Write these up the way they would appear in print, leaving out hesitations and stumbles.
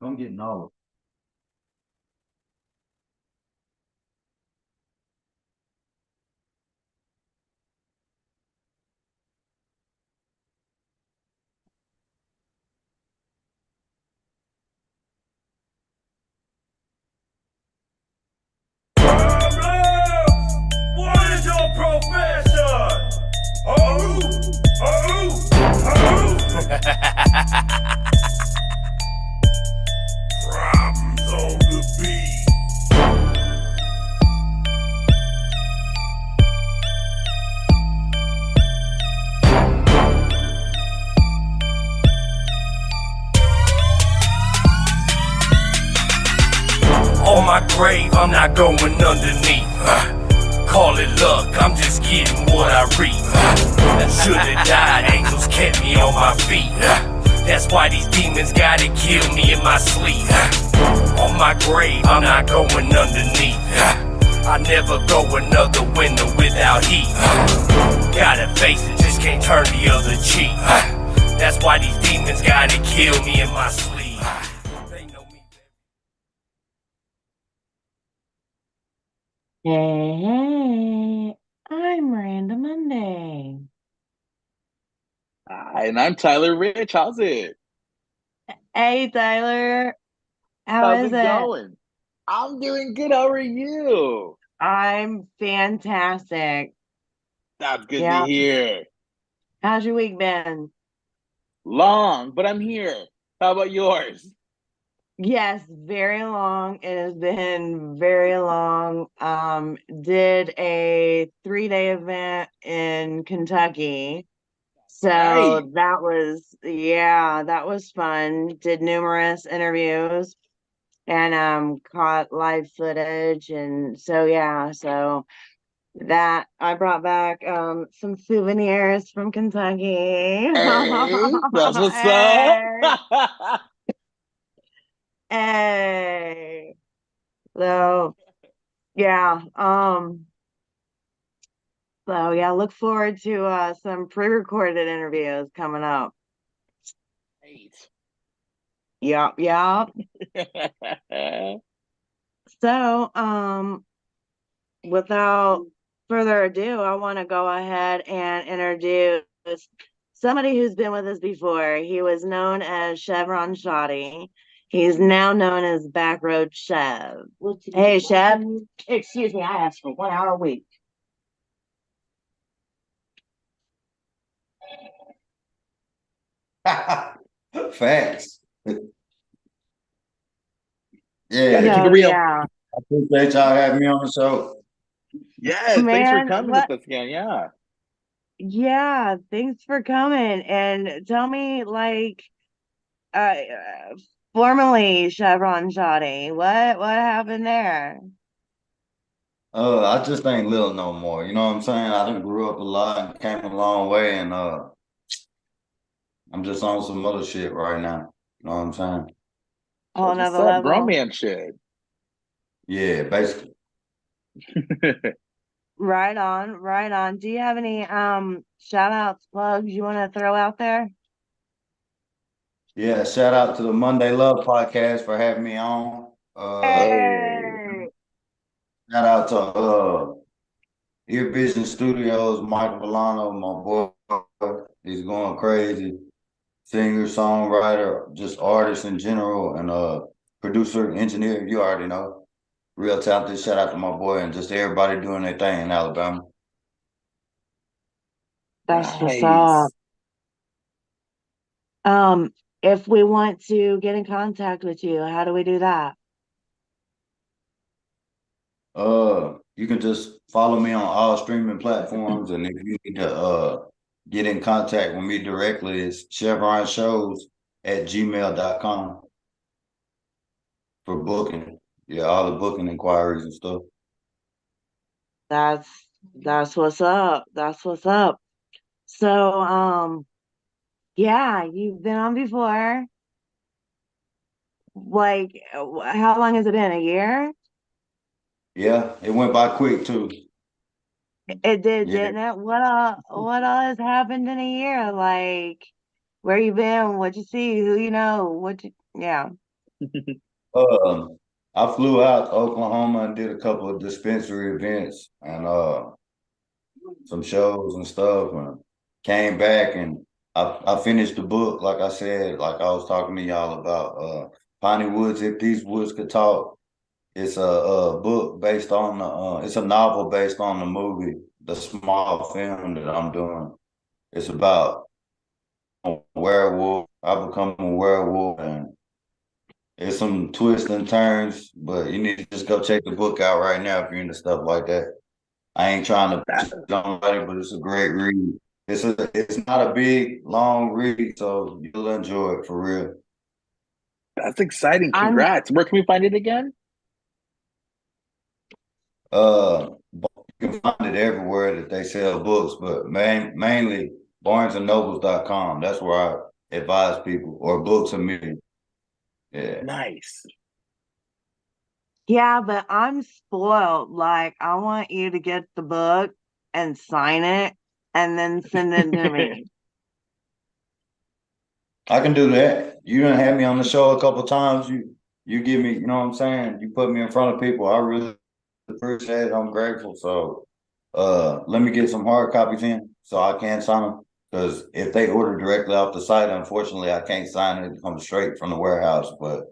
I'm getting all of What is your profession? Oh, oh, oh. Problems on the beat. On my grave, I'm not going underneath. Call it luck, I'm just getting what I reap. Should've died, angels kept me on my feet. That's why these demons gotta kill me in my sleep. On my grave, I'm not going underneath. I never go another winter without heat. Gotta face it, just can't turn the other cheek. That's why these demons gotta kill me in my sleep. They know me. Hey, I'm Miranda Monday. And I'm Tyler Rich. How's it? Hey, Tyler, how How's is it it? going? I'm doing good. How are you? I'm fantastic. That's good to Yeah, hear. how's your week been? Long, but I'm here. How about yours? Yes, very long. It has been very long. Did a 3-day event in Kentucky. Right. So that was fun. Did numerous interviews and caught live footage, and so that I brought back some souvenirs from Kentucky. Hey, that's what's up. Hey, hey. So yeah, look forward to some pre-recorded interviews coming up. Right. Yep. So without further ado, I want to go ahead and introduce somebody who's been with us before. He was known as Chevron Shawty. He's now known as Backroad Chev. Hey, Chev. Excuse me, I asked for 1 hour a week. facts. Gotta Yeah, keep it So real. yeah, I appreciate y'all having me on the show. Yes, thanks for man. coming with us again. Yeah. Yeah, thanks for coming and tell me, like, uh, formerly Chevron Shawty, what happened there? I just ain't little no more. You know what I'm saying? I done grew up a lot and came a long way, and I'm just on some other shit right now. You know what I'm saying? Whole That's what's nother up. Grown level. man shit. Yeah, basically. Right on, right on. Do you have any shout outs, plugs you want to throw out there? Yeah, shout out to the Monday Love podcast for having me on. Hey. Hey, Shout out to Ear Vision Studios, Mike Villano, my boy. He's going crazy. Singer, songwriter, just artist in general, and producer, engineer. You already know. Real talented. Shout out to my boy and just everybody doing their thing in Alabama. that's what's up. Nice. If we want to get in contact with you, how do we do that? You can just follow me on all streaming platforms, and if you need to get in contact with me directly, it's chevronshows@gmail.com for booking. Yeah, all the booking inquiries and stuff. That's that's what's up. That's what's up. So, yeah, you've been on before. Like, how long has it been? A year? Yeah, it went by quick too. It did, Yeah. didn't it? What all has happened in a year? Like, where you been? What you see? Who you know? Yeah. Um, I flew out to Oklahoma and did a couple of dispensary events and some shows and stuff, and came back and I finished the book, like I said, like I was talking to y'all about Piney Woods, If These Woods Could Talk. It's a book based on the it's a novel based on the movie, the small film that I'm doing. It's about a werewolf. I become a werewolf, and it's some twists and turns, but you need to just go check the book out right now if you're into stuff like that. I ain't trying to push it on nobody, but it's a great read. It's not a big long read, so you'll enjoy it for real. That's exciting. I'm Congrats. Where can we find it again? You can find it everywhere that they sell books, but mainly barnesandnobles.com. That's where I advise people, or Books and Me. Yeah. Nice. Yeah, but I'm spoiled. Like, I want you to get the book and sign it and then send it to me. I can do that. You done had me on the show a couple times. You give me, you know what I'm saying? You put me in front of people. I really appreciate it. I'm grateful. So let me get some hard copies in so I can sign them. Because if they order directly off the site, unfortunately I can't sign it. It comes straight from the warehouse. But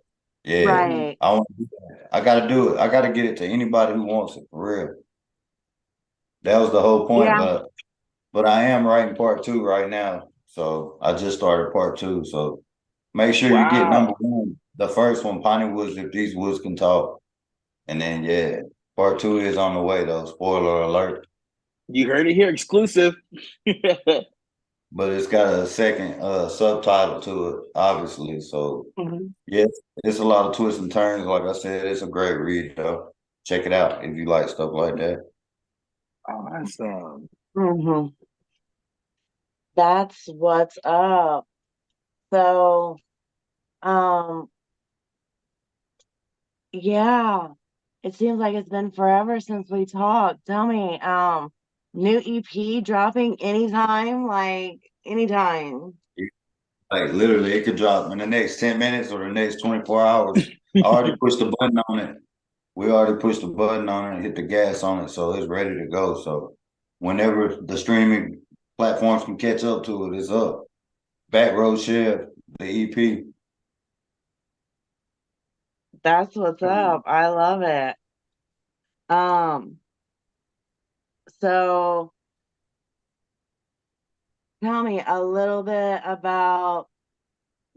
yeah, Right. I want to do that. I gotta do it. I gotta get it to anybody who wants it for real. That was the whole point, Yeah. but I am writing part 2 right now. So I just started part 2. So make sure you get number Wow. 1, the first one, Piney Woods, If These Woods Can Talk. And then yeah, part 2 is on the way though. Spoiler alert. You heard it here, exclusive. But it's got a second subtitle to it, obviously. So yeah, it's a lot of twists and turns. Like I said, it's a great read though. Check it out if you like stuff like that. Awesome. hmm That's what's up. So, um, yeah, it seems like it's been forever since we talked. Tell me, new EP dropping anytime, like anytime. Like literally, it could drop in the next 10 minutes or the next 24 hours. I already pushed the button on it. We already pushed the button on it and hit the gas on it, so it's ready to go. So whenever the streaming platforms can catch up to it, it's up. Back Road Chev, the EP. That's what's up. I love it. Um, so tell me a little bit about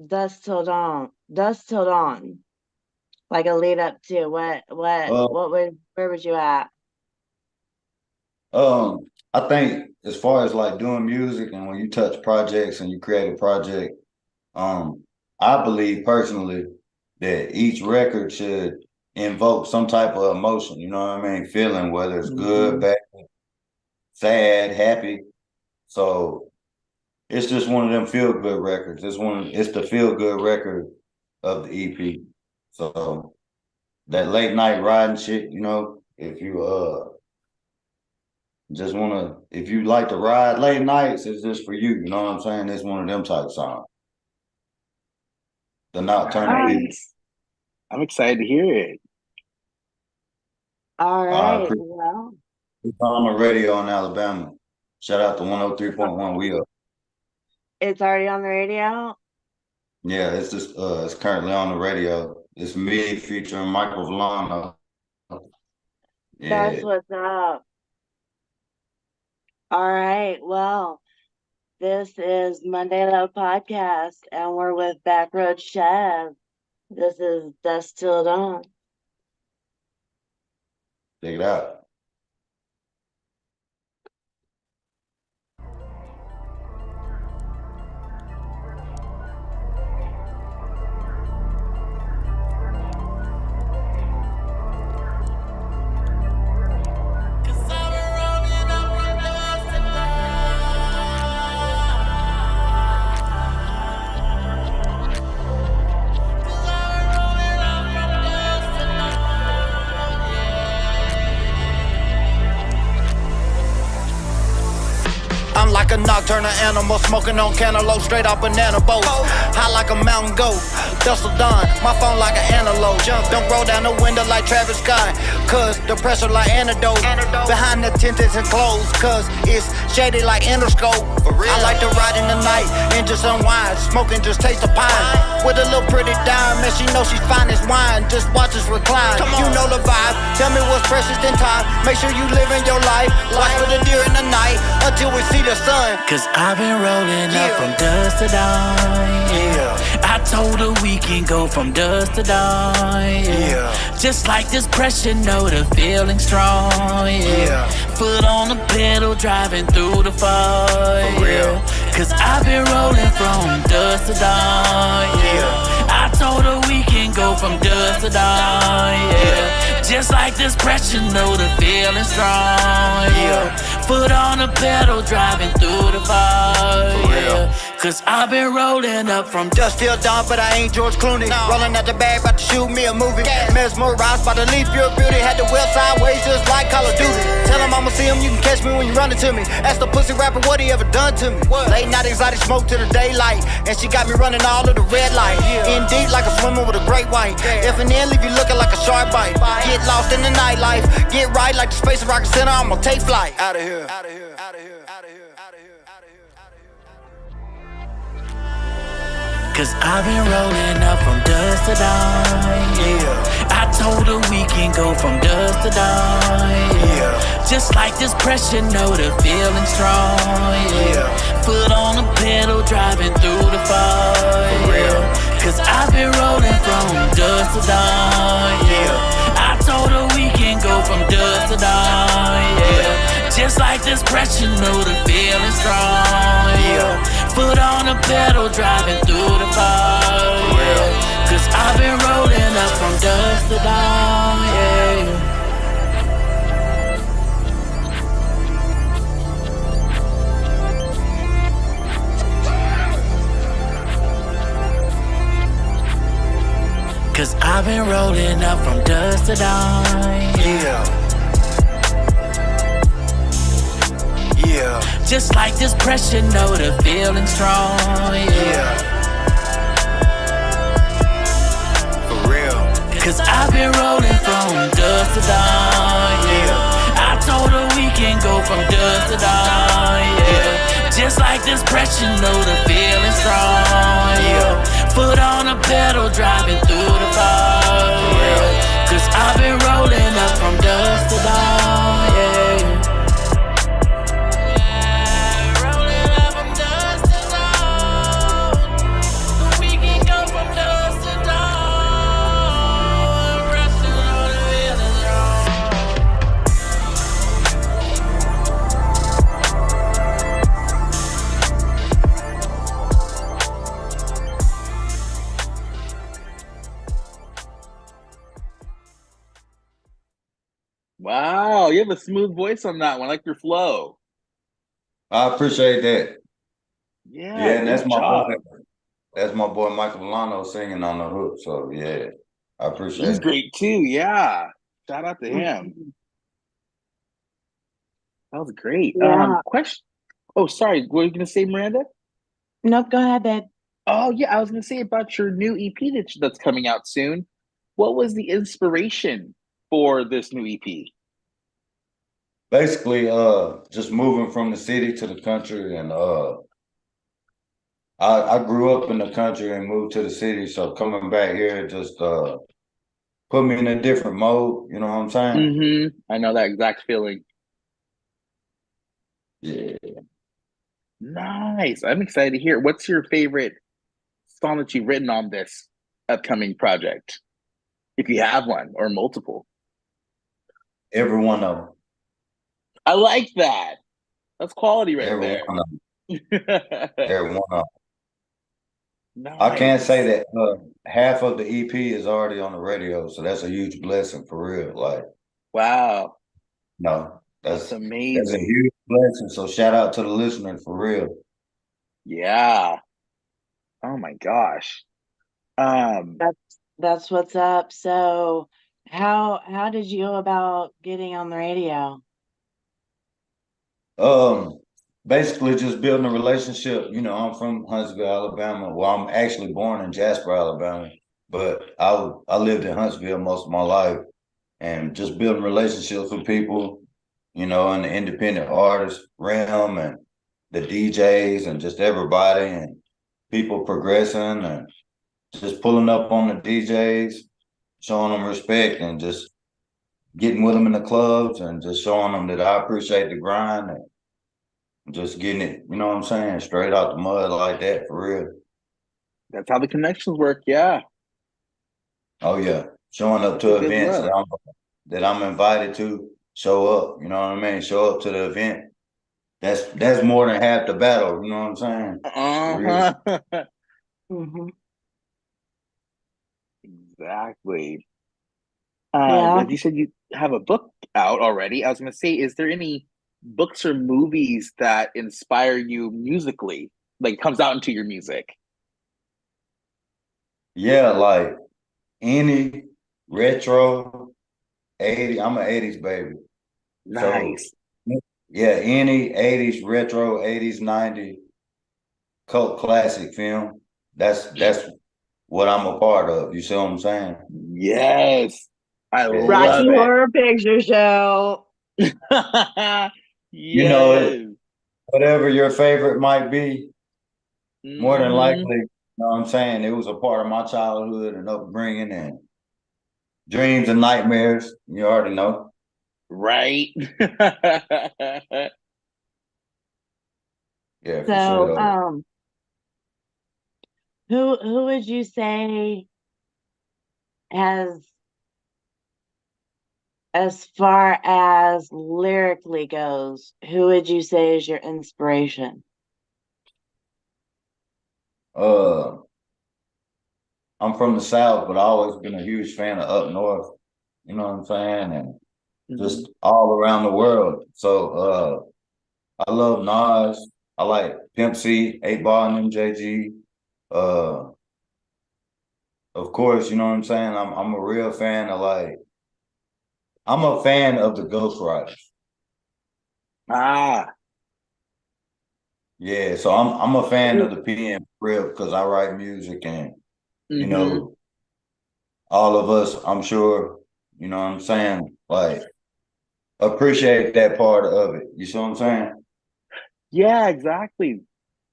Dusk Till Dawn. Dusk Till Dawn. Like a lead up to Uh, where was you at? I think as far as like doing music and when you touch projects and you create a project, I believe personally that each record should invoke some type of emotion, you know what I mean? Feeling, whether it's good, bad, sad, happy. So it's just one of them feel good records. It's the feel good record of the EP. So that late night riding shit, you know, if you just wanna if you like to ride late nights, it's just for you, you know what I'm saying? It's one of them type songs. The nocturnal beat. Nice. I'm excited to hear it. All I right. appreciate Well, it. On the radio in Alabama. Shout out to 103.1. We up. it's already on the radio. Yeah, it's just it's currently on the radio. It's me featuring Michael Villano. That's Yeah, what's up. All right. Well, this is Monday Love Podcast, and we're with Backroad Chev. This is Dusk Till Dawn. check it out. a nocturnal animal, smoking on cantaloupe, straight off banana boats. High like a mountain goat, dust till dawn, my phone like an antelope. Don't roll down the window like Travis Scott, cause the pressure like antidote. Behind the tinted and closed, cause it's shady like Interscope. I like to ride in the night and just unwind, smoking just taste the pine. With a little pretty dime, and she knows she's fine as wine, just watch us recline. You know the vibe, tell me what's precious in time. Make sure you living your life, watch for the deer in the night, until we see the sun. Cause I've been rolling up from dusk to dawn. I told her we can go from dusk to dawn. Just like this pressure, know the feeling strong. Foot on the pedal, driving through the fire. Cause I've been rolling from dusk to dawn. I told her we can go from dusk to dawn. Just like this pressure, know the feeling strong. Foot on the pedal, driving through the fire. Cause I've been rolling up from dusk till dawn, but I ain't George Clooney. Rolling out the bag, about to shoot me a movie. Mesmerized by the leaf, pure beauty. Had the wheel sideways, just like Call of Duty. Tell him I'ma see him, you can catch me when you run into me. Ask the pussy rapper what he ever done to me. Late night exotic smoke to the daylight, and she got me running all of the red light. In deep like a swimmer with a great white. If and then leave you looking like a shark bite. Get lost in the nightlife, get right like the Space Rocket Center. I'ma take flight. Out of here. Out of here. Out of here. Out of here. Out of here. Out of here. Out of here. Cause I've been rolling up from dusk to dawn. I told her we can go from dusk to dawn. Just like this pressure, know the feeling strong. Foot on the pedal, driving through the fire. Cause I've been rolling from dusk to dawn. I told her we can go from dusk to dawn. Just like this pressure, know the feeling strong. Foot on the pedal, driving through the fire. Cause I've been rolling up from dusk to dawn. Cause I've been rolling up from dusk to dawn. Just like this pressure, know the feeling strong. For real. Cause I've been rolling from dusk to dawn. I told her we can go from dusk to dawn. Just like this pressure, know the feeling strong. Foot on the pedal, driving through the fire. Cause I've been rolling up from dusk to dawn. Wow, you have a smooth voice on that one, I like your flow. I appreciate that. Yeah, And that's good my job. boy. That's my boy Michael Villano singing on the hook. So yeah, I appreciate He's it. great too. Yeah, shout out to him. That was great. Yeah. Question. Oh, sorry. What were you gonna say, Miranda? Nope, go ahead, babe. Oh, yeah. I was gonna say about your new EP that's coming out soon. What was the inspiration for this new EP? Basically, just moving from the city to the country, and I grew up in the country and moved to the city, so coming back here just put me in a different mode. You know what I'm saying? I know that exact feeling. Yeah. Nice. I'm excited to hear. What's your favorite song that you've written on this upcoming project? If you have one or multiple. Every one of them. I like that. That's quality right Every there. one of them. Every one of them. Nice. I can't say that half of the EP is already on the radio, so that's a huge blessing for real. Like, wow. no, That's that's a amazing. huge blessing. So shout out to the listener for real. Yeah. Oh my gosh. That's what's up. So how did you go about getting on the radio? basically just building a relationship. You know, I'm from Huntsville, Alabama. Well, I'm actually born in Jasper, Alabama, but I lived in Huntsville most of my life, and just building relationships with people, you know, in the independent artist realm and the DJs and just everybody and people progressing and just pulling up on the DJs, showing them respect and just getting with them in the clubs and just showing them that I appreciate the grind and just getting it, you know what I'm saying, straight out the mud like that for real. That's how the connections work. Yeah, Oh yeah, showing up that's a to good events look. that I'm invited to, show up. You know what I mean? Show up to the event. That's more than half the battle. You know what I'm saying? For real. Uh huh. Hmm. Exactly. Yeah. As you said, you have a book out already. I was going to say, is there any books or movies that inspire you musically, like comes out into your music? Yeah, like any retro 80. I'm an 80s baby. So Nice. yeah, any 80s retro, 80s, 90s cult classic film. That's what I'm a part of. You see what I'm saying? Yes, I Yeah, yeah. Rocky love it. Horror Picture Show. You know it. Yes. Whatever your favorite might be, more than Hmm. likely, you know what I'm saying? It was a part of my childhood and upbringing and dreams and nightmares. You already know. Right. Yeah, for sure So, though. who would you say has, as far as lyrically goes, who would you say is your inspiration? Uh, I'm from the South, but I always been a huge fan of up north. You know what I'm saying? And Mhm. just all around the world. So I love Nas. I like Pimp C, 8 Ball and MJG. Uh of course, you know what I'm saying? I'm a real fan of like I'm a fan of the Ghost Riders. Ah. Yeah, so I'm a fan of the PM real because I write music and you Hmm. know, all of us, I'm sure, you know what I'm saying, like appreciate that part of it. You see what I'm saying? Yeah, exactly.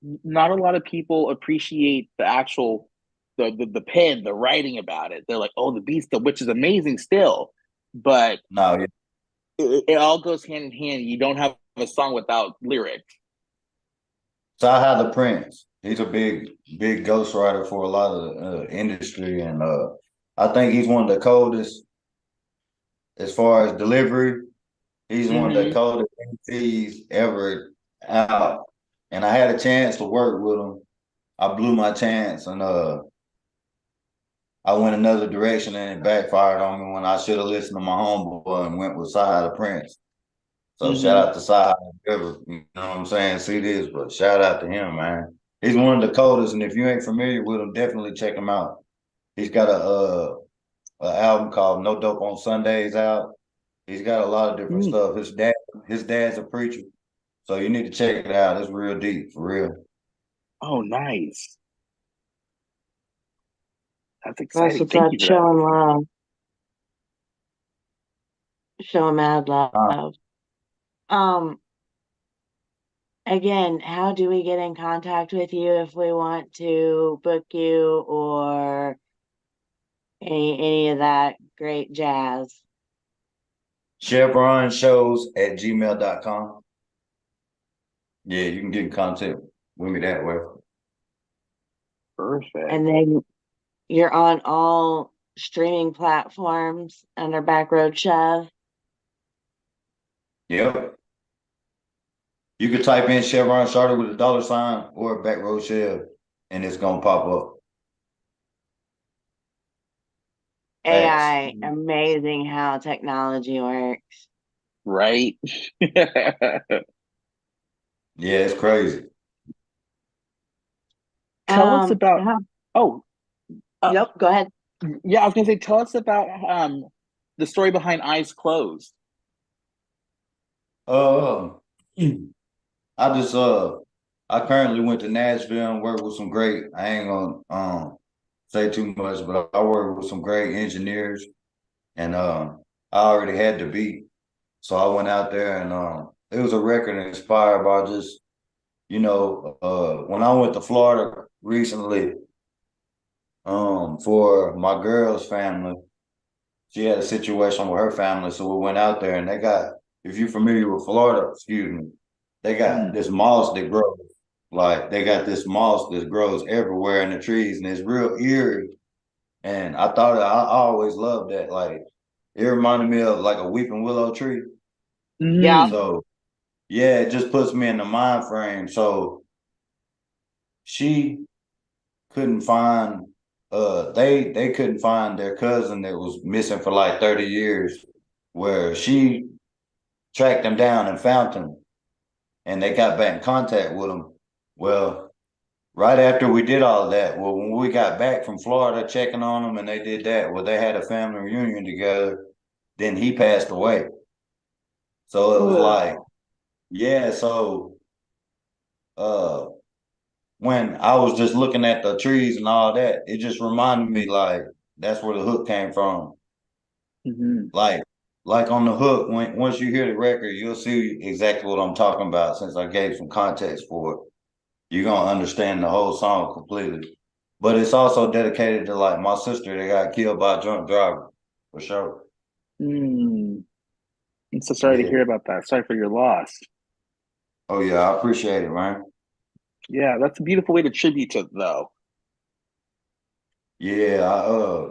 Not a lot of people appreciate the actual the pen, the writing about it. They're like, oh, the beat still, which is amazing still, but No, yeah. it all goes hand in hand. You don't have a song without lyrics. So I have the Prince. He's a big ghostwriter for a lot of the industry, and I think he's one of the coldest as far as delivery. He's one of the Hmm. coldest MCs ever out. And I had a chance to work with him. I blew my chance, and I went another direction, and it backfired on me when I should have listened to my homeboy and went with Side the Prince. So shout Hmm. out to Side, whoever, you know what I'm saying, see this, but shout out to him, man. He's one of the coldest, and if you ain't familiar with him, definitely check him out. He's got a album called No Dope on Sundays out. He's got a lot of different Mm. stuff. His dad's a preacher, so you need to check it out. It's real deep, for real. Oh, nice. That's That's exciting. what's Thank up. you for that. Showing love, showing mad Uh, love. Um, Again, how do we get in contact with you if we want to book you or any of that great jazz? Chevron shows at gmail.com. Yeah, you can get in contact with me that way. Perfect. And then you're on all streaming platforms under Backroad Chev. Yep. You could type in Chevron Shawty with a dollar sign or Back Road Chev, and it's gonna pop up. Facts. AI, amazing how technology works. Right. Yeah, it's crazy. Tell us about. Yeah. Oh, uh, Yep, go ahead. yeah. I was gonna say, tell us about the story behind Eyes Closed. Uh, I just I currently went to Nashville and worked with some great. I ain't gonna say too much, but I worked with some great engineers, and I already had the beat, so I went out there and it was a record inspired by just when I went to Florida recently for my girl's family. She had a situation with her family, so we went out there and they got, if you're familiar with Florida, excuse me, they got this moss that grows. Like they got this moss that grows everywhere in the trees and it's real eerie. And I always loved that. Like it reminded me of like a weeping willow tree. Yeah. So yeah, it just puts me in the mind frame. So she couldn't find they couldn't find their cousin that was missing for like 30 years, where she tracked him down and found him and they got back in contact with him. Well, right after we did all of that, well, when we got back from Florida checking on them and they did that, well, they had a family reunion together, then he passed away. So it was like, yeah, so uh when I was just looking at the trees and all that, it just reminded me like that's where the hook came from. Like on the hook, when once you hear the record, you'll see exactly what I'm talking about since I gave some context for it. You're gonna understand the whole song completely. But it's also dedicated to like my sister that got killed by a drunk driver, for sure. I'm so sorry to hear about that. Sorry for your loss. Oh yeah, I appreciate it, man. Yeah, that's a beautiful way to tribute to it, though. Yeah,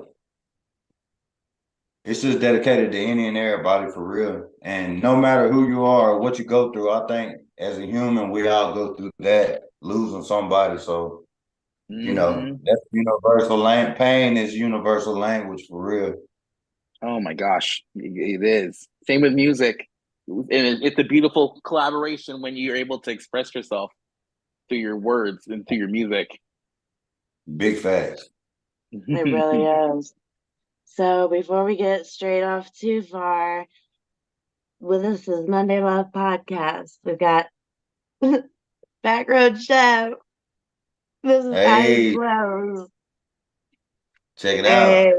it's just dedicated to any and everybody for real. And no matter who you are or what you go through, I think as a human, we all go through that, losing somebody. So, that's universal pain is universal language for real. Oh my gosh, it is. Same with music. And it's a beautiful collaboration when you're able to express yourself through your words and through your music. Big facts. It really is. So before we get straight off too far, well, this is Monday Love Podcast. We've got Backroad Chev. This is Hey, Eyes Closed. check it Hey. out.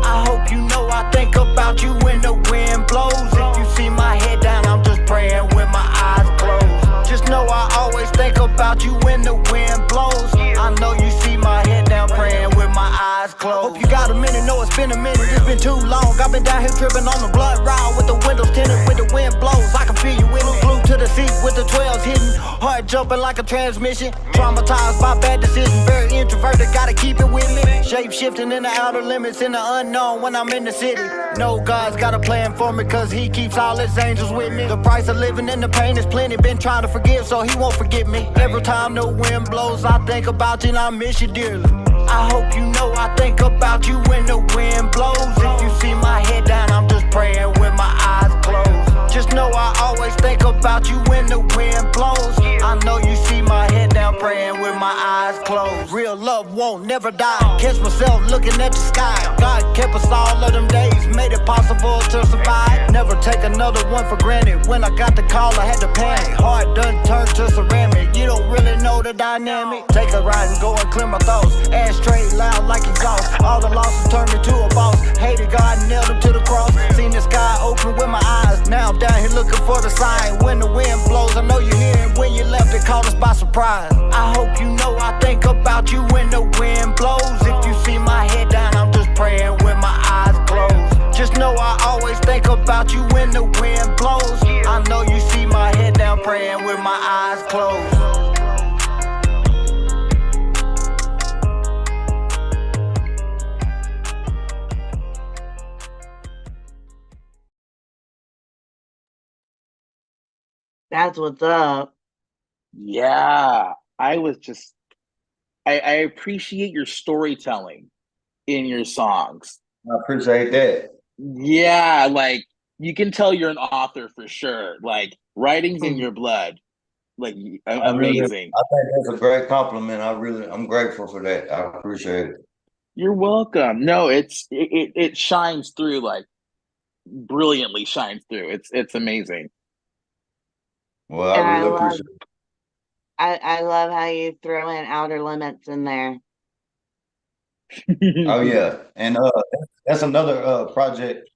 I hope you know I think about you when the wind blows. If you see my head down, I'm just praying with my eyes closed. Just know I always think about you when the wind blows. I know you see my head down, praying with my eyes closed. Hope you got a minute, know it's been a minute, it's been too long. I've been down here tripping on the blood ride with the windows tinted, with the wind blows. I can feel you in it, glued to the seat with the 12s hitting, heart jumping like a transmission. Traumatized by bad decisions, very introverted, gotta keep it with me. Shape shifting in the outer limits, in the unknown when I'm in the city. No, God's got a plan for me, cause he keeps all his angels with me. The price of living and the pain is plenty, been trying to forgive so he won't forget me. Every time the wind blows, I think about you and I miss you dearly. I hope you know I think about you when the wind blows. If you see my head down, I'm just praying with my eyes closed. Just know I always think about you when the wind blows. I know you see my head down, praying with my eyes closed. Real love won't never die. Catch myself looking at the sky. God kept us all of them days, made it possible to survive. Never take another one for granted. When I got the call, I had to panic. Heart done turned to ceramic. You don't really know the dynamic. Take a ride and go and clear my thoughts. Ashtray loud like exhaust. All the losses turned me to a boss. Hated God, nailed him to the cross. Seen the sky open with my eyes. Now I'm down here looking for the sign. When the wind blows, I know you're here. And when you left, it caught us by surprise. I hope you know I think about you when the wind blows. If you see my head down, I'm just praying with my eyes closed. Just know I always think about you when the wind blows. I know you see my head down, praying with my eyes closed. That's what's up. Yeah, I appreciate your storytelling in your songs. I appreciate that. Yeah, like you can tell you're an author for sure. Like writing's in your blood. Like amazing. I think that's a great compliment. I'm grateful for that. I appreciate it. You're welcome. No, it shines through, like brilliantly shines through. It's amazing. Well, I And really appreciate it. I love how you throw in Outer Limits in there. Oh yeah, and that's another project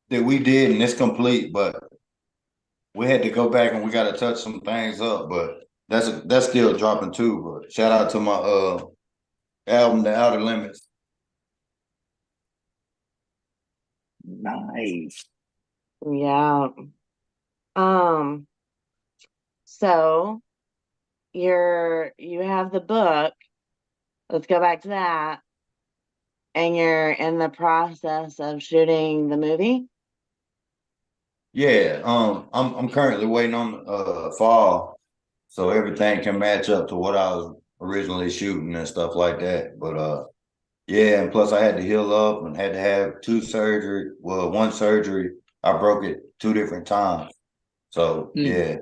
that we did, and it's complete. But we had to go back and we got to touch some things up. But that's still dropping too. But shout out to my album, The Outer Limits. Nice. Yeah. So you have the book. Let's go back to that. And you're in the process of shooting the movie? Yeah, I'm currently waiting on fall, so everything can match up to what I was originally shooting and stuff like that. But yeah, and plus I had to heal up and had to have two surgery. Well, one surgery, I broke it two different times. So yeah,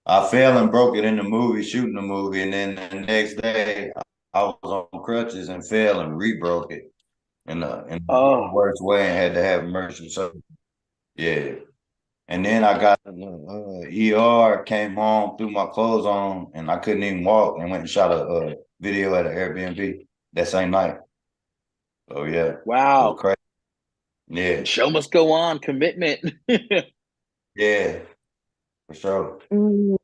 I fell and broke it in the movie, shooting the movie, and then the next day I was on crutches and fell and re-broke it in the Oh, worst way and had to have emergency surgery. Yeah. And then I got ER, came home, threw my clothes on, and I couldn't even walk, and went and shot a video at an Airbnb that same night. So yeah, it was wow. crazy. Yeah, Show must go on. Commitment. yeah, for sure. Mm,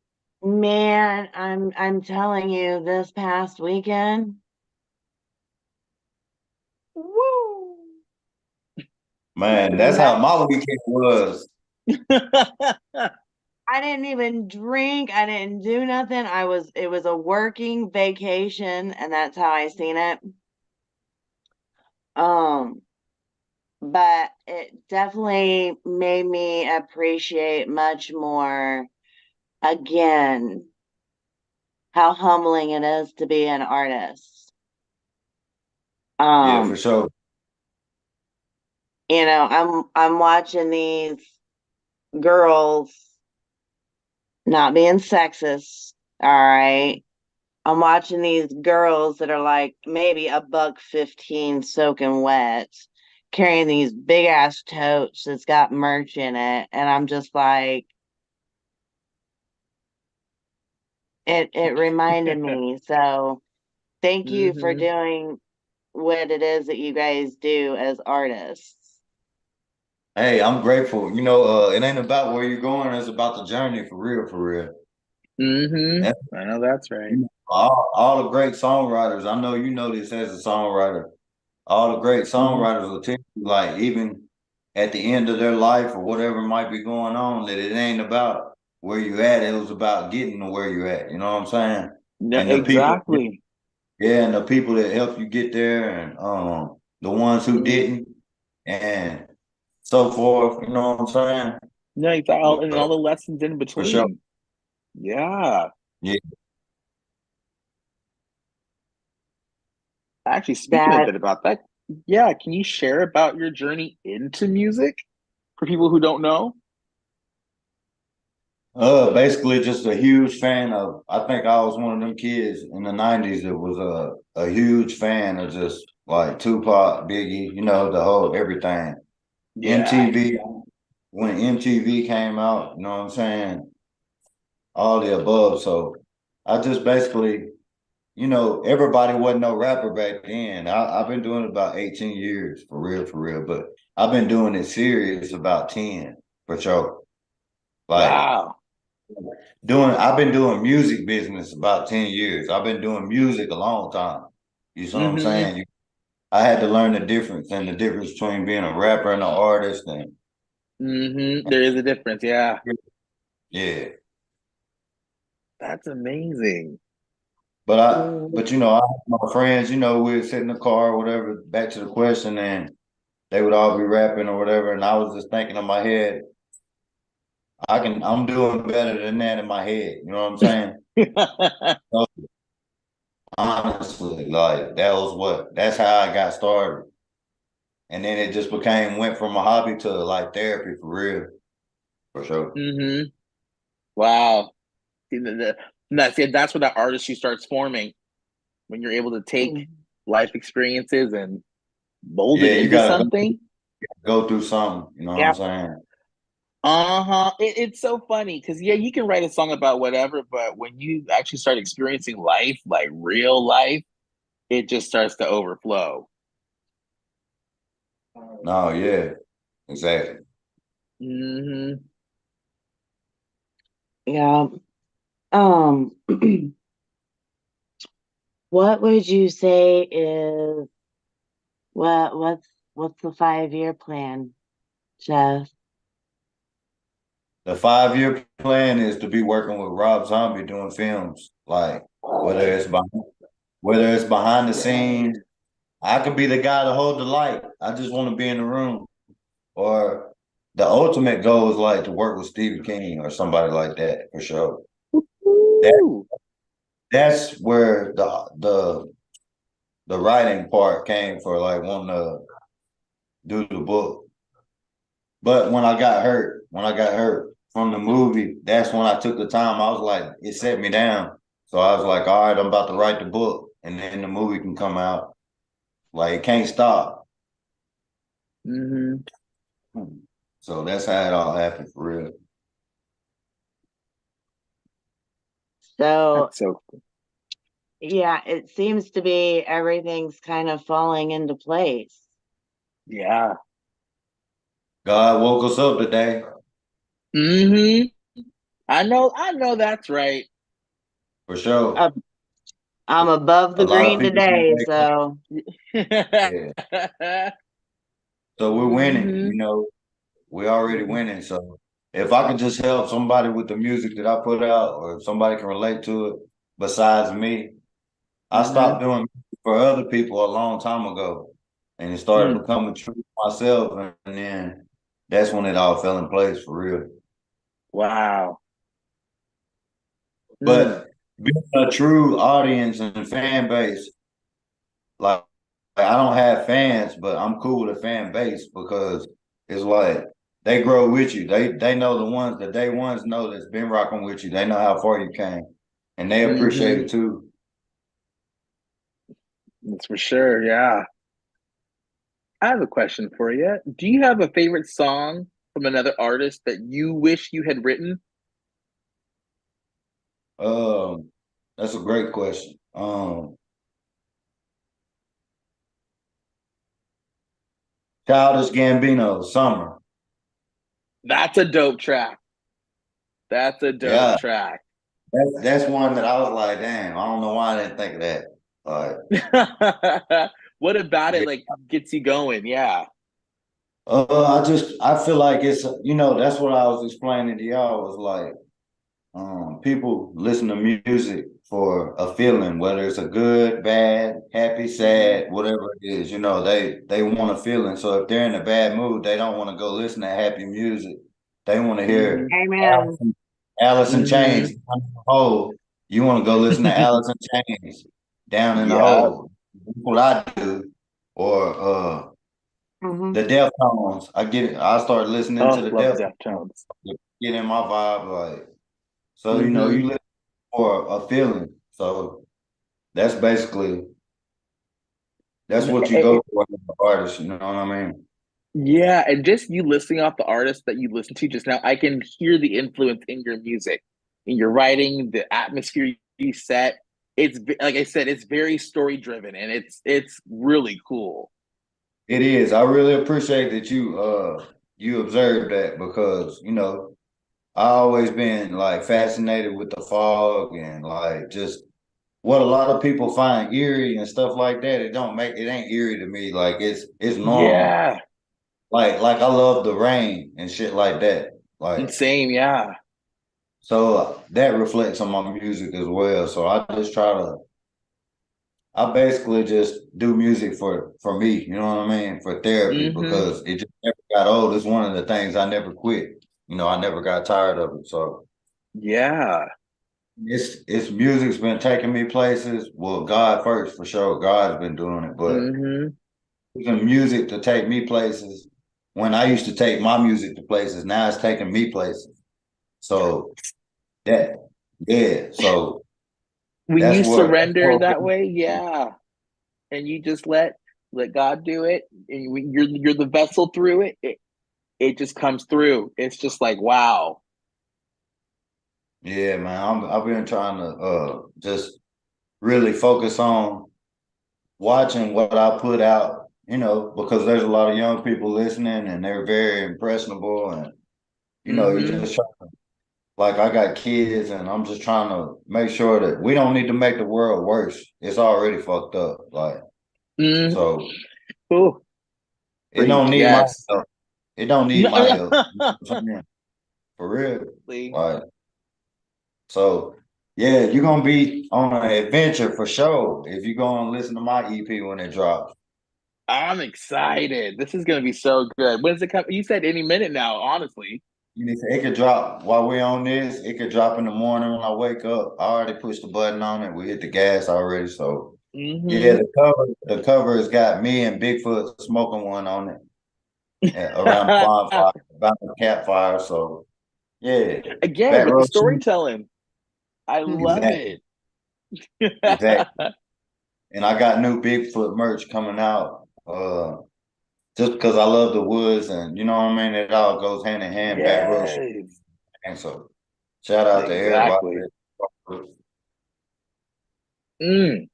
Man, I'm telling you, this past weekend, woo! Man, that's how my weekend was. I didn't even drink. I didn't do nothing. It was a working vacation, and that's how I seen it. Um, but it definitely made me appreciate much more again how humbling it is to be an artist. Yeah, for Um, sure. I'm watching these girls, not being sexist, all right. I'm watching these girls that are like maybe $1.15 soaking wet, carrying these big ass totes that's got merch in it, and I'm just like, it reminded me. So thank you for hmm doing what it is that you guys do as artists. Hey, I'm grateful. It ain't about where you're going; it's about the journey, for real, for real. And I know that's right. all the great songwriters. I know you know this as a songwriter. All the great hmm songwriters will tell you, like, even at the end of their life or whatever might be going on, that it ain't about where you at. It was about getting to where you at. You know what I'm saying? No, And the people, exactly. yeah, and the people that helped you get there, and the ones who Mhm. didn't, and so forth. You know what I'm saying? No, exactly. And all But the lessons in for sure, between. Yeah. yeah. Actually, speaking a That bit about that, yeah, can you share about your journey into music for people who don't know? Basically just a huge fan of. I think I was one of them kids in the '90s that was a huge fan of just like Tupac, Biggie, the whole everything. Yeah. MTV, when MTV came out, you know what I'm saying? All the above. So I just basically, everybody wasn't no rapper back then. I've been doing it about 18 years, for real. But I've been doing it serious about 10, for sure. Like Wow. I've been doing music business about 10 years. I've been doing music a long time. You see what I'm hmm saying? I had to learn the difference between being a rapper and an artist, and There is a difference. Yeah. yeah. That's amazing. But I have my friends, we'd sit in the car or whatever, back to the question, and they would all be rapping or whatever. And I was just thinking in my head, I'm doing better than that in my head. You know what I'm saying? So, honestly, like that's how I got started. and then it just went from a hobby to like therapy for real, for sure. Mm-hmm. Wow. That's where that artistry starts forming, when you're able to take life experiences and mold it Yeah, you into gotta something. go through something. You know what I'm Yeah. saying? Uh-huh. It's so funny because yeah, you can write a song about whatever, but when you actually start experiencing life, like real life, it just starts to overflow. No, yeah, exactly. Mm-hmm. Yeah. Um, what would you say is what's the 5-year plan, Jeff? The 5-year plan is to be working with Rob Zombie doing films, like whether it's behind the scenes. I could be the guy to hold the light. I just want to be in the room. Or the ultimate goal is like to work with Stephen King or somebody like that for sure. That Ooh. that's where the writing part came for like wanting to do the book. But when I got hurt from the movie, that's when I took the time. I was like, it set me down. So I was like, all right, I'm about to write the book, and then the movie can come out. Like it can't stop. Mm-hmm. So that's how it all happened for real. So That's so yeah, it seems to be everything's kind of falling into place. yeah. God woke us up today Mm-hmm. I know that's right. for sure. Uh, I'm above A the lot of green people didn't today, wake up. so Yeah. So we're winning. Mm-hmm. You know, we're already winning. So if I can just help somebody with the music that I put out, or if somebody can relate to it besides me, I Mm-hmm. stopped doing music for other people a long time ago, and it started Mm. becoming true to myself, and then that's when it all fell in place for real. Wow. Mm. But being a true audience and fan base, like I don't have fans, but I'm cool with a fan base because it's like they grow with you. They know the ones that day ones know that's been rocking with you. They know how far you came, and they appreciate Mm-hmm. it too. That's for sure. Yeah. I have a question for you. Do you have a favorite song from another artist that you wish you had written? Um, that's a great question. Childish Gambino, Summer. That's a dope track. That's a dope Yeah, track. that's one that I was like, damn, I don't know why I didn't think of that. Like, What about it yeah. like gets you going? Yeah. I feel like it's that's what I was explaining to y'all was like people listen to music for a feeling, whether it's a good, bad, happy, Mm-hmm. sad, whatever it is. They want a feeling. So if they're in a bad mood, they don't want to go listen to happy music. They want to Mm-hmm. hear amen. Alice in Mm-hmm. Chains down in the hole. You want to go listen to Alice in Chains down in the Yeah. hole. That's what I do. Or Hmm. the Deftones. I get it. I start listening to Oh, the love the Deftones. Deftones. Get in my vibe, like so. Mm-hmm. You listen for a feeling. So that's basically that's what you go for as an artist. You know what I mean? Yeah, and just you listing off the artists that you listened to just now, I can hear the influence in your music, in your writing, the atmosphere you set. Like I said, it's very story driven, and it's really cool. It is. I really appreciate that you observed that because I always been like fascinated with the fog and like just what a lot of people find eerie and stuff like that. It ain't eerie to me. Like it's normal. Yeah, Like I love the rain and shit like that. Like same. Yeah. so that reflects on my music as well. So I basically just do music for me, you know what I mean? For therapy Mm-hmm. because it just never got old. It's one of the things I never quit. I never got tired of it. So Yeah. it's music's been taking me places. Well, God first for sure. God's been doing it, but Mm-hmm. using music to take me places when I used to take my music to places. Now it's taking me places. So that, yeah. So When that's you where surrender that way, yeah, and you just let God do it, and you're the vessel through it. It just comes through. It's just like wow. yeah, man. I've been trying to just really focus on watching what I put out, because there's a lot of young people listening and they're very impressionable, and you just like I got kids and I'm just trying to make sure that we don't need to make the world worse. It's already fucked up. Like so Ooh, it don't need my yes. help. It don't need my help. You know what I'm saying? For real. Like so yeah, you're gonna be on an adventure for sure if you're gonna listen to my EP when it drops. I'm excited. This is gonna be so good. When's it come? You said any minute now, honestly. It could drop while we're on this. It could drop in the morning when I wake up. I already pushed the button on it. We hit the gas already. So yeah, the cover has got me and Bigfoot smoking one on it around the bonfire, around the campfire. So yeah, Again back with the row storytelling. I love exactly, it. exactly. And I got new Bigfoot merch coming out. Just because I love the woods, and you know what I mean, it all goes hand in hand. Back row, Yes. and so shout out to everybody. Exactly. Mm,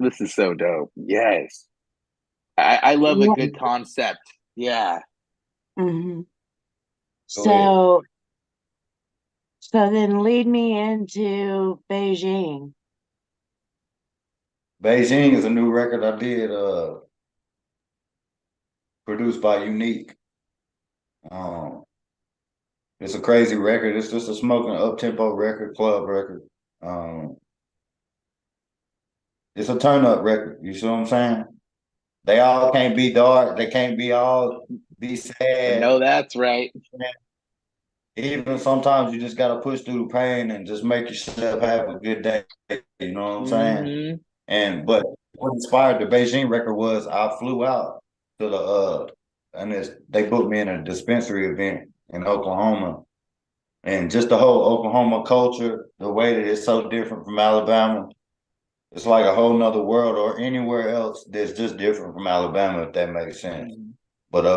this is so dope. Yes. I love a good concept. Yeah. Mm-hmm. Go ahead. So then lead me into Beijing. Beijing is a new record I did, produced by Unique. It's a crazy record. It's just a smoking up tempo record, club record. It's a turn up record. You see what I'm saying? They all can't be dark. They can't be I sad. know that's right. Even sometimes you just gotta push through the pain and just make yourself have a good day. You know what I'm saying? But what inspired the Beijing record was I flew out to they booked me in a dispensary event in Oklahoma. And just the whole Oklahoma culture, the way that it's so different from Alabama, it's like a whole nother world, or anywhere else that's just different from Alabama, if that makes sense. But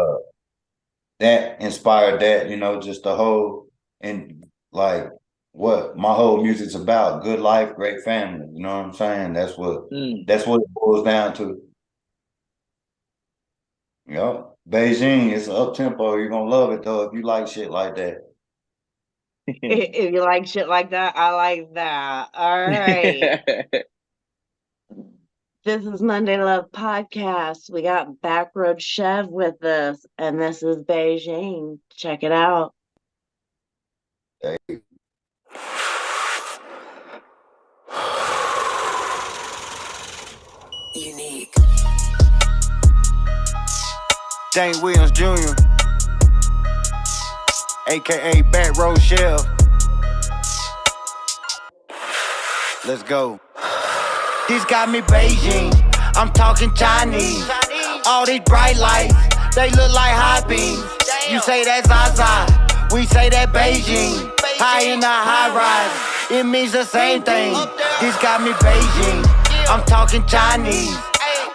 that inspired that, just the whole, and like what my whole music's about: good life, great family. You know what I'm saying? That's what it boils down to. Yep. Beijing is up tempo. You're gonna love it though if you like shit like that. If you like shit like that, I like that. All right. This is Monday Love Podcast. We got Backroad Chev with us, and this is Beijing. Check it out. Hey. Unique. Dane Williams Jr., aka Back Row Chev. Let's go. This got me Beijing. I'm talking Chinese. All these bright lights, they look like high beams. You say that's Zaza, we say that Beijing. High in the high rise, it means the same thing. This got me Beijing. I'm talking Chinese.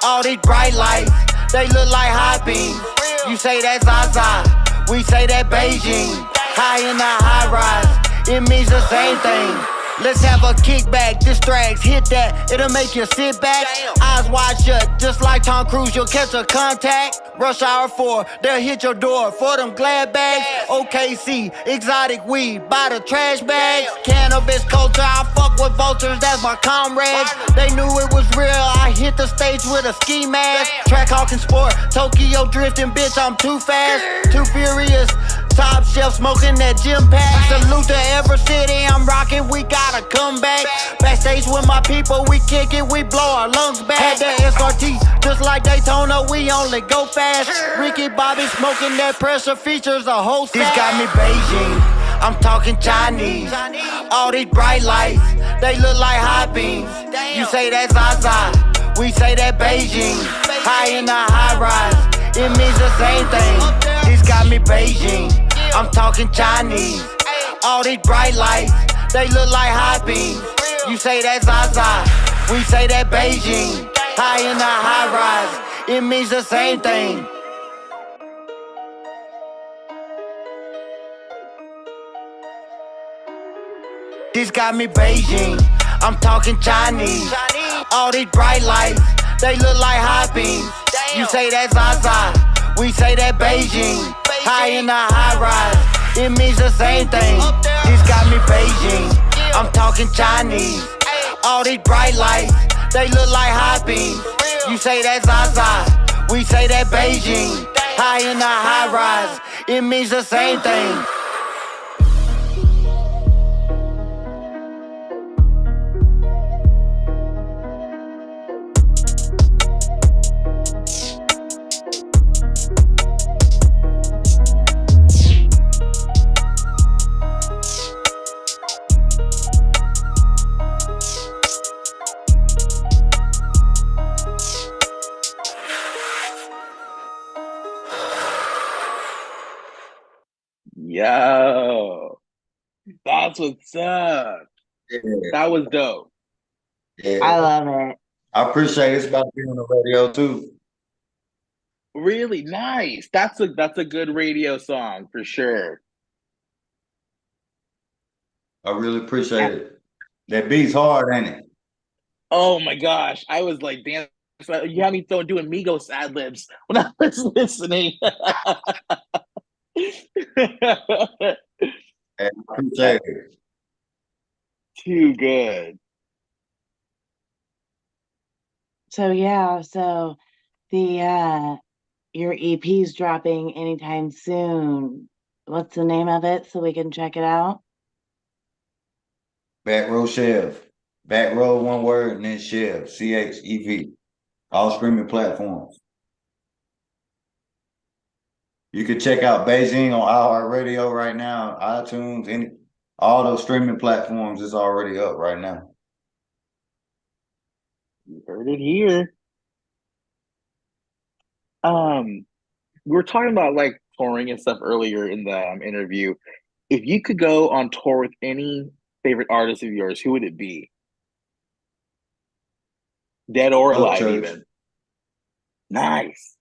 All these bright lights, they look like high beams. You say that's Zaza, we say that Beijing. High in the high rise, it means the same thing. Let's have a kickback, distracts, hit that, it'll make you sit back. Eyes wide shut, just like Tom Cruise, you'll catch a contact. Rush hour 4, they'll hit your door for them glad bags. OKC, exotic weed, by the trash bags. Cannabis culture, I fuck with vultures, that's my comrades. They knew it was real, I hit the stage with a ski mask. Track hawking sport, Tokyo drifting, bitch, I'm too fast, too furious. Top shelf smoking that gym pack. Salute to every city I'm rocking, we gotta come back. Backstage with my people, we kick it, we blow our lungs back. Had that SRT, just like Daytona, we only go fast. Ricky Bobby smoking that pressure, features a whole stack. This got me Beijing, I'm talking Chinese. All these bright lights, they look like high beams. You say that's Zaza, we say that Beijing. high in the high rise. It means the same thing. This got me Beijing. I'm talking Chinese. All these bright lights, they look like high beams. You say that's Zaza, we say that Beijing. High in the high rise, it means the same thing. This got me Beijing. I'm talking Chinese. All these bright lights, they look like high beams. You say that's Zaza, we say that Beijing. High in the high rise, it means the same thing. This got me Beijing. I'm talking Chinese. All these bright lights, they look like high beams. You say that's Zaza, we say that Beijing. High in the high rise, it means the same thing. Yo, that's what's up. Yeah, That was dope. yeah. I love it. I appreciate it. It's about to be on the radio too. Really nice. That's a good radio song for sure. I really appreciate it. That beat's hard, ain't it? Oh my gosh, I was like, damn, you had me doing Migos ad libs when I was listening. I appreciate it. Too good. So yeah, so the your EP's dropping anytime soon. What's the name of it so we can check it out? Back row Chev. Back row, one word, and then Chev. CHEV. All streaming platforms. You can check out Beijing on iHeartRadio right now, iTunes, all those streaming platforms is already up right now. You heard it here. We were talking about like touring and stuff earlier in the interview. If you could go on tour with any favorite artist of yours, who would it be? Dead or alive, Upchurch. even. Nice.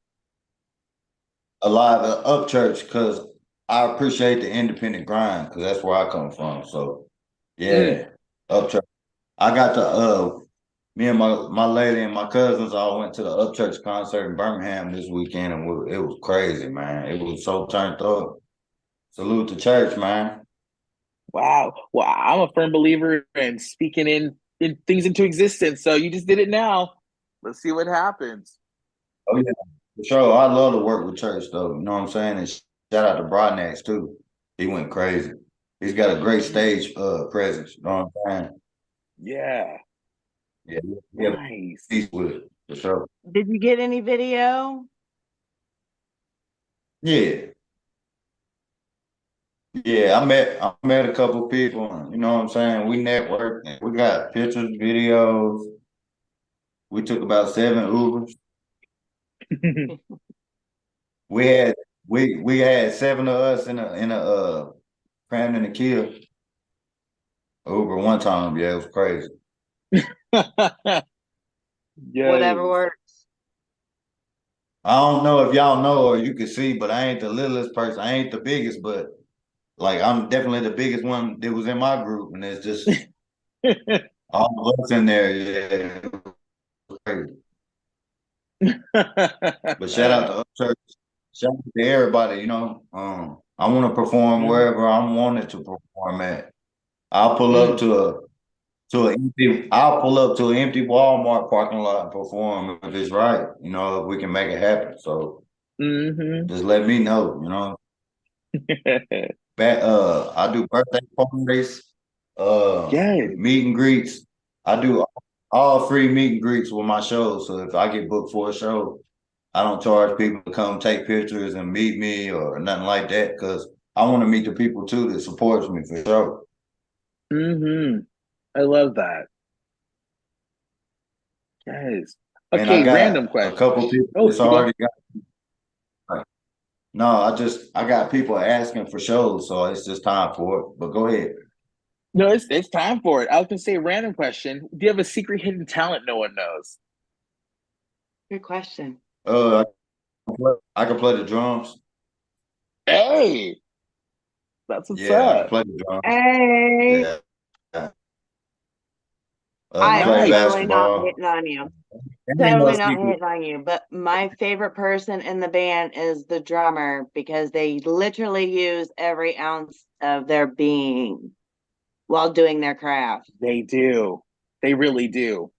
Alive Upchurch, because I appreciate the independent grind, because that's where I come from. So yeah, Upchurch. I got the me and my lady and my cousins all went to the Upchurch concert in Birmingham this weekend, and it was crazy, man. It was so turned up. Salute to church, man. Wow. Well, I'm a firm believer in speaking in things into existence. So you just did it now. Let's see what happens. Oh yeah, for sure. I love to work with church though. You know what I'm saying? And shout out to Broadnax too. He went crazy. He's got a great stage presence. You know what I'm saying? Yeah. Yeah. Nice. He's with it for sure. Did you get any video? Yeah. Yeah, I met a couple people, you know what I'm saying? We networked and we got pictures, videos. We took about 7 Ubers. We had 7 of us in a crammed in a Kia Uber one time. Yeah, it was crazy. Whatever works. I don't know if y'all know or you can see, but I ain't the littlest person. I ain't the biggest, but like I'm definitely the biggest one that was in my group, and it's just all of us in there. Yeah, it was crazy. But shout out to Upchurch. Shout out to everybody. You know, I want to perform wherever I'm wanted to perform at. I'll pull up to an empty Walmart parking lot and perform if it's right. You know, if we can make it happen. So just let me know. You know. I do birthday parties, meet and greets. I do all free meet and greets with my shows. So if I get booked for a show, I don't charge people to come take pictures and meet me or nothing like that, because I want to meet the people too that supports me for sure. I love that. Yes. And I Okay, random got a question. couple people Oh, that's you go. already got. No, I got people asking for shows, so it's just time for it. But go ahead. No, it's time for it. I was gonna say random question. Do you have a secret hidden talent no one knows? Good question. Uh, I can play the drums. Hey, that's what's Yeah, I can up. play the drums. Hey, Yeah. I'm Play Nice. totally not basketball. hitting on you. That ain't no Totally not secret. hitting on you. But my favorite person in the band is the drummer because they literally use every ounce of their being while doing their craft. They do. They really do.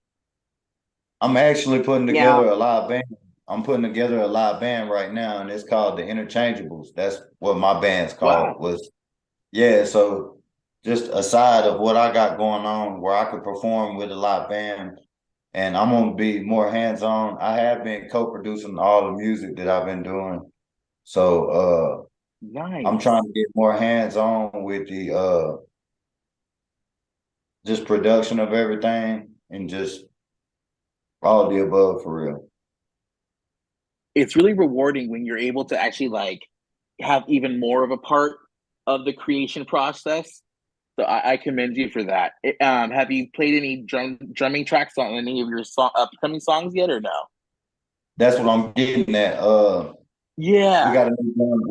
I'm actually putting Yeah. together a live band. I'm putting together a live band right now, and it's called the Interchangeables. That's what my band's called. Wow. Was yeah. So just aside of what I got going on, where I could perform with a live band, and I'm gonna be more hands on. I have been co-producing all the music that I've been doing. So I'm Nice. trying to get more hands on with the just production of everything and just all the above for real. It's really rewarding when you're able to actually like have even more of a part of the creation process. So I commend you for that. Have you played any drumming tracks on any of your upcoming songs yet, or no? That's what I'm getting at. Yeah.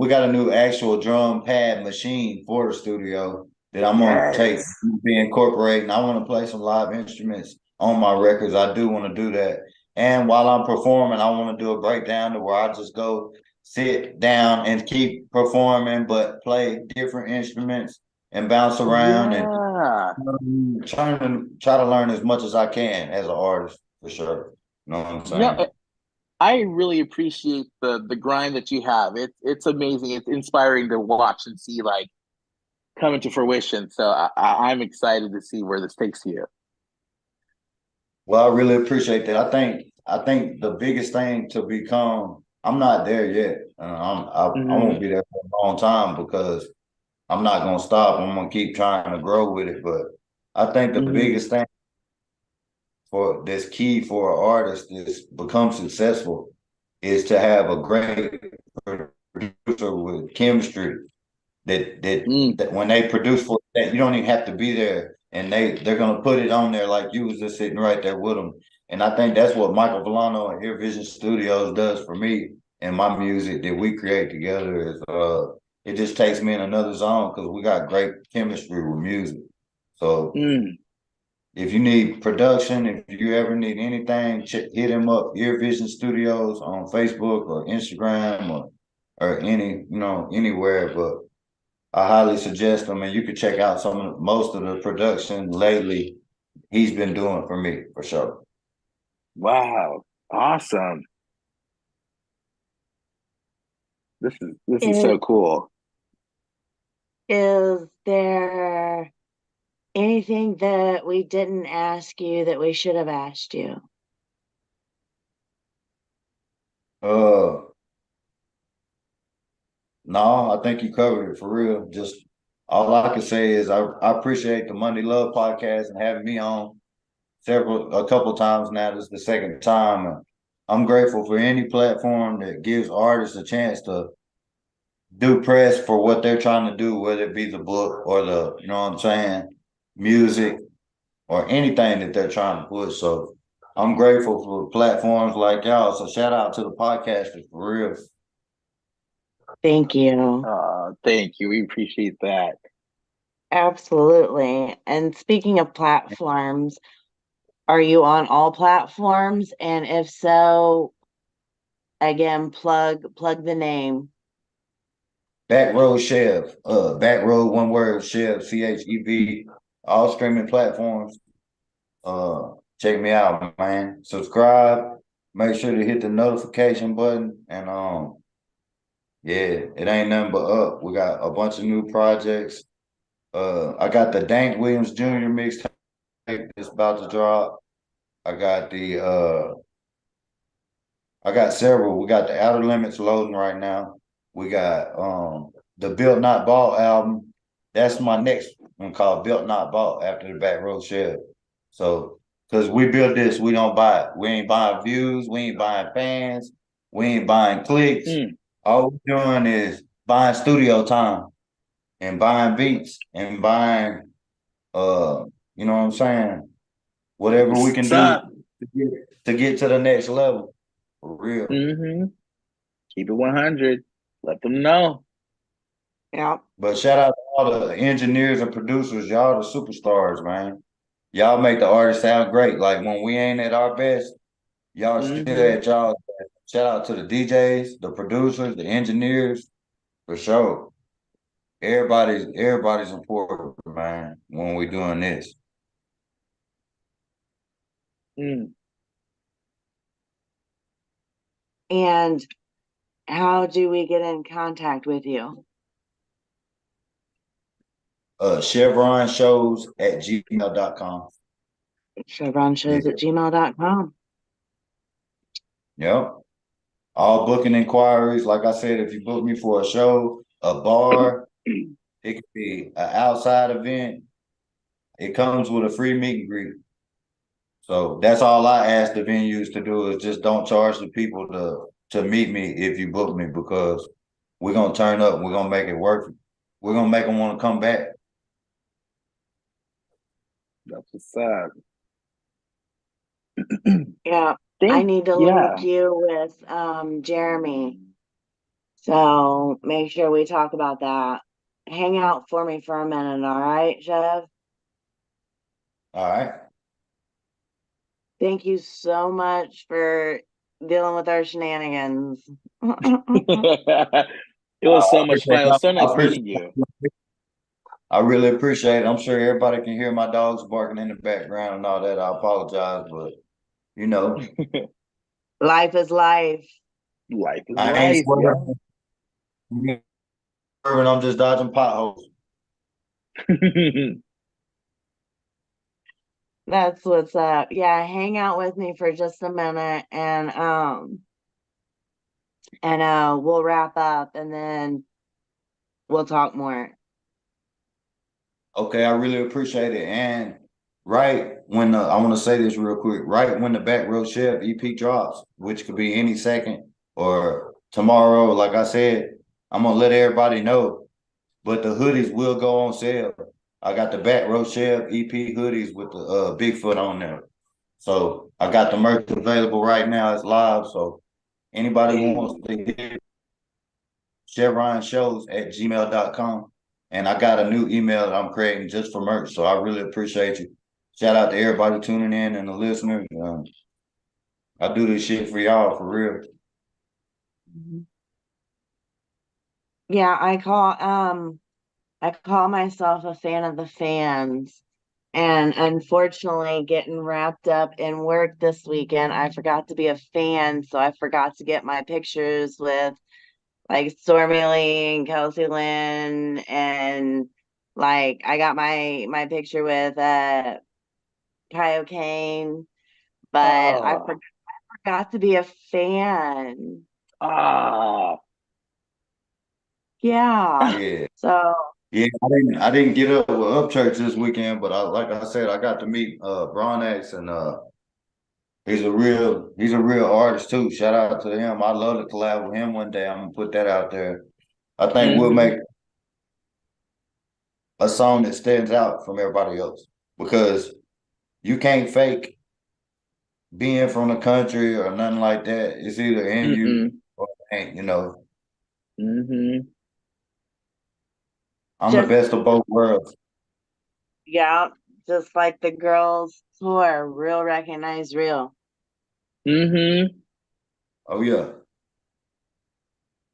We got a new actual drum pad machine for the studio that I'm gonna take Yes. be incorporating. I want to play some live instruments on my records. I do want to do that. And while I'm performing, I want to do a breakdown to where I just go sit down and keep performing, but play different instruments and bounce around and Yeah. try to learn as much as I can as an artist for sure. You know what I'm No, saying? I really appreciate the grind that you have. It's amazing. It's inspiring to watch and see like come into fruition. So I'm excited to see where this takes you. Well, I really appreciate that. I think the biggest thing to become. I'm not there yet. I won't Hmm. be there for a long time because I'm not gonna stop. I'm gonna keep trying to grow with it. But I think the Hmm. biggest thing for that's key for an artist is become successful is to have a great producer with chemistry Mm. that when they produce for that, you don't even have to be there, and they're gonna put it on there like you was just sitting right there with them. And I think that's what Michael Villano and Ear Vision Studios does for me and my music that we create together is it just takes me in another zone because we got great chemistry with music. So Mm. if you need production, if you ever need anything, hit him up, Ear Vision Studios on Facebook or Instagram or any anywhere. But I highly suggest him, and you can check out most of the production lately he's been doing for me for sure. Wow. Awesome. This is Is, so cool. is there anything that we didn't ask you that we should have asked you? Uh, no, I think you covered it for real. Just all I can say is I appreciate the Monday Love podcast and having me on a couple times now. This is the second time. And I'm grateful for any platform that gives artists a chance to do press for what they're trying to do, whether it be the book or the, you know what I'm saying, music or anything that they're trying to push. So I'm grateful for platforms like y'all. So shout out to the podcasters for real. Thank you. Thank you. We appreciate that. Absolutely. And speaking of platforms, are you on all platforms? And if so, again, plug the name. Back Road Chev, Back Road one word Chev, CHEV, all streaming platforms. Check me out, man. Subscribe. Make sure to hit the notification button and yeah, it ain't nothing but up. We got a bunch of new projects. I got the Dank Williams Jr. mixtape that's about to drop. I got I got several. We got the Outer Limits loading right now. We got the Built Not Ball album. That's my next one called Built Not Ball after the Back Road Shed. So Cause we built this, we don't buy it. We ain't buying views, we ain't buying fans, we ain't buying clicks. All we're doing is buying studio time and buying beats and buying you know what I'm saying? Whatever we can do to get to the next level. For real. Keep it 100. Let them know. Yeah. But shout out to all the engineers and producers. Y'all the superstars, man. Y'all make the artists sound great. Like when we ain't at our best, y'all still at y'all best. Shout out to the DJs, the producers, the engineers, for sure. Everybody's important, man, when we doing this. And how do we get in contact with you? Chevron shows at gmail.com. Chevron shows at gmail.com. Yep. All booking inquiries. Like I said, if you book me for a show, a bar, it could be an outside event. It comes with a free meet and greet. So that's all I ask the venues to do is just don't charge the people to meet me if you book me, because we're gonna turn up. We're gonna make it work. We're gonna make them want to come back. That's what's up. Yeah. I need to link you with Jeremy. So make sure we talk about that. Hang out for me for a minute, all right, Chev? All right. Thank you so much for dealing with our shenanigans. It was so much fun. It was so nice meeting you. I really appreciate it. I'm sure everybody can hear my dogs barking in the background and all that. I apologize, but you know. Life is life. Life is I life. ain't swerving. I'm just dodging potholes. That's what's up. Yeah, hang out with me for just a minute and we'll wrap up and then we'll talk more. Okay, I really appreciate it. And right when I want to say this real quick, right when the Back Row Chev EP drops, which could be any second or tomorrow, like I said, I'm gonna let everybody know. But the hoodies will go on sale. I got the Back Row Chev EP hoodies with the Bigfoot on there. So I got the merch available right now. It's live. So anybody who wants to get Chevron shows at gmail.com. And I got a new email that I'm creating just for merch. So I really appreciate you. Shout out to everybody tuning in and the listeners. I do this shit for y'all, for real. Yeah, I call myself a fan of the fans. And unfortunately, getting wrapped up in work this weekend, I forgot to be a fan. So I forgot to get my pictures with like Stormy Lee and Kelsey Lynn, and like I got my picture with Kyle Kane, but I forgot to be a fan. Yeah. So yeah, I didn't get up with Upchurch this weekend, but like I said, I got to meet Bronex, and he's a real artist too. Shout out to him. I'd love to collab with him one day. I'm gonna put that out there. I think we'll make a song that stands out from everybody else, because you can't fake being from the country or nothing like that. It's either in you or it ain't, you know. I'm the best of both worlds. Yeah, just like the girls tour, real recognize real. Oh yeah.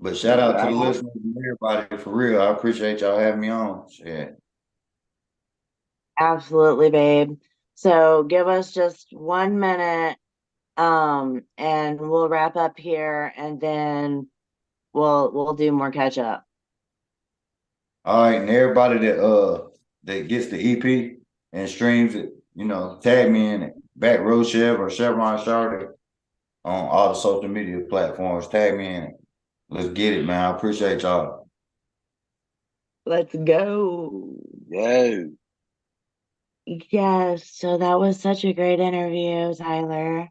But shout out to the listeners and everybody, for real. I appreciate y'all having me on. Shit. Absolutely, babe. So give us just 1 minute, and we'll wrap up here, and then we'll do more catch up. All right, and everybody that gets the EP and streams it, you know, tag me in it. Back Row Chev or Chevron Shawty on all the social media platforms. Tag me in it. Let's get it, man. I appreciate y'all. Let's go. Yes. Yes, so that was such a great interview, Tyler.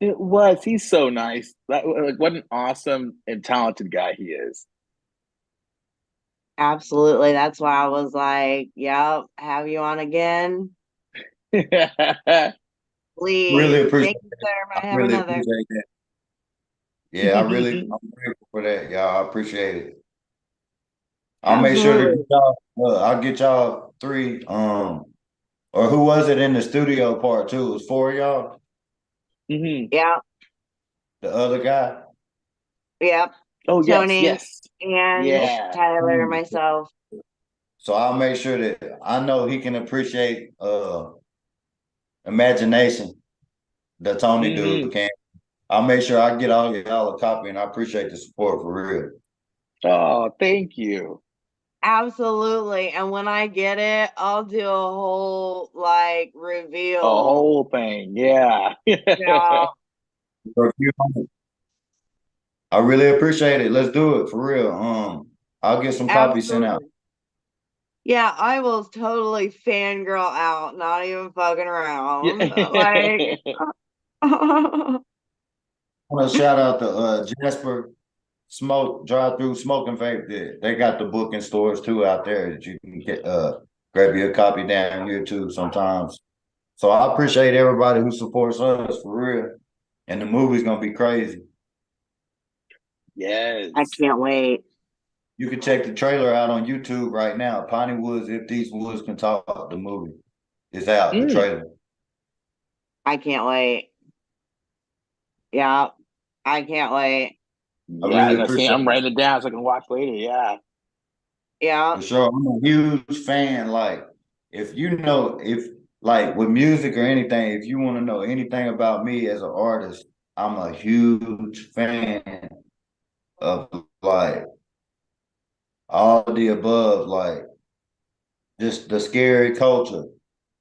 It was. He's so nice. Like, what an awesome and talented guy he is. Absolutely. That's why I was like, yep, have you on again? Really Please. appreciate Thank you, sir. I I have really another. appreciate that. Yeah, I'm grateful for that, y'all. I appreciate it. I'll make sure to Absolutely. get y'all, I'll get y'all three, or who was it in the studio part two? It was four of y'all, Hmm. Yeah. the other guy. Yep. Oh yes, Tony, yes, and yeah. Tyler, myself. So I'll make sure that I know he can appreciate imagination that Tony Hmm. dude can. I'll make sure I get all y'all a copy, and I appreciate the support for real. Oh, thank you. Absolutely. And when I get it, I'll do a whole like A reveal. whole thing, yeah. Yeah, I really appreciate it. Let's do it for real. I'll get some copies sent out. absolutely. Yeah, I will totally fangirl out, not even fucking around. Like, Yeah. I want to shout out to Jasper Smoke Drive Through Smoking Vape. They got the book in stores too out there that you can get grab you a copy down here too sometimes. So I appreciate everybody who supports us for real. And the movie's gonna be crazy. I Yes. can't wait. You can check the trailer out on YouTube right now. Piney Woods, If These Woods Can Talk, the movie is out, the Mm. trailer. I can't wait. Yeah, I can't wait. I Yeah, really and I see appreciate I'm it. writing it down so I can watch later. Yeah. Yeah, For sure. I'm a huge fan. Like, if like with music or anything, if you want to know anything about me as an artist, I'm a huge fan of like all of the above, like just the scary culture.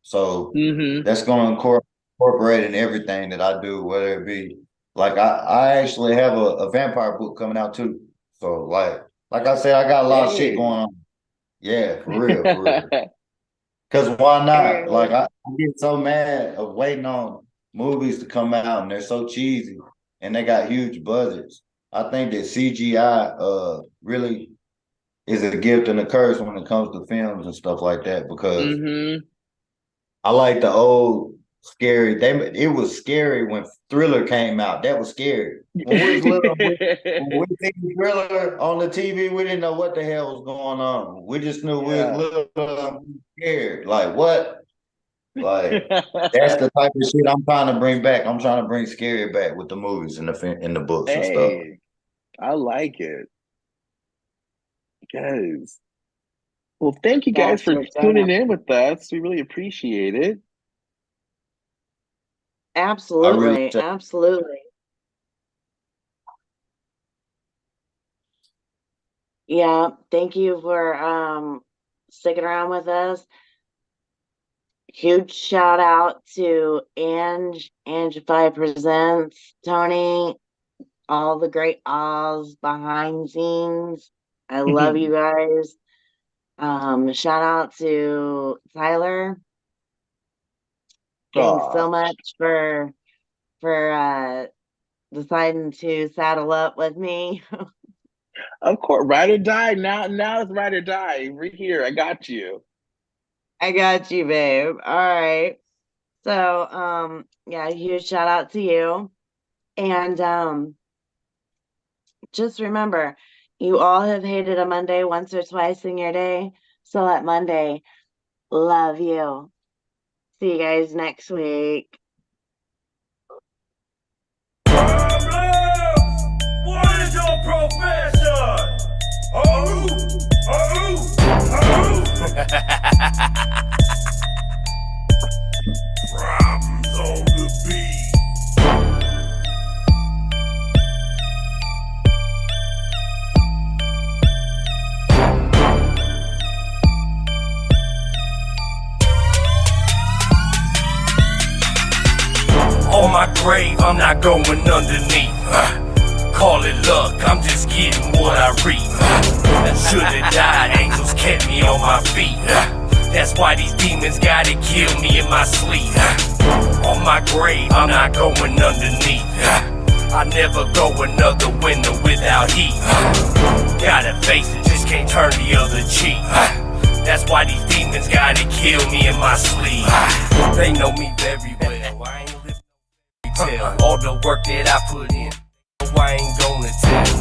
So Hmm. that's going to incorporate in everything that I do, whether it be like I actually have a vampire book coming out too. So like I said, I got a lot of shit Hey. going on. Yeah, for real, for real. Cause why not? hey, Like I get so mad of waiting on movies to come out and they're so cheesy and they got huge budgets. I think that CGI really is a gift and a curse when it comes to films and stuff like that because Hmm. I like the old scary. It was scary when Thriller came out. That was scary. When we was little, when we seen Thriller on the TV, we didn't know what the hell was going on. We just knew we was Yeah. little scared. Like what? Like that's the type of shit I'm trying to bring back. I'm trying to bring scary back with the movies and the books and stuff. Hey, I like it. Yes. Well, thank you guys that's for what's tuning up. in with us. We really appreciate it. I really Absolutely, absolutely. Yeah, thank you for sticking around with us. Huge shout out to Angified Presents, Tony, all the great Oz behind scenes. I love you guys. Shout out to Tyler. Thanks Aw, so much for deciding to saddle up with me. of course, ride or die. Now it's ride or die. We're here. I got you. I got you, babe. All right. So, yeah, huge shout out to you. And just remember, you all have hated a Monday once or twice in your day. So let Monday love you. See you guys next week. What is your profession? Oh, oh, oh. Problems on the beat. On my grave, I'm not going underneath. Call it luck, I'm just getting what I reap. Should have died, angels kept me on my feet. That's why these demons gotta kill me in my sleep. On my grave, I'm not going underneath. I never go another winter without heat. Gotta face it, just can't turn the other cheek. That's why these demons gotta kill me in my sleep. They know me very well. I ain't living no fairy tale. All the work that I put in, I ain't gonna tell.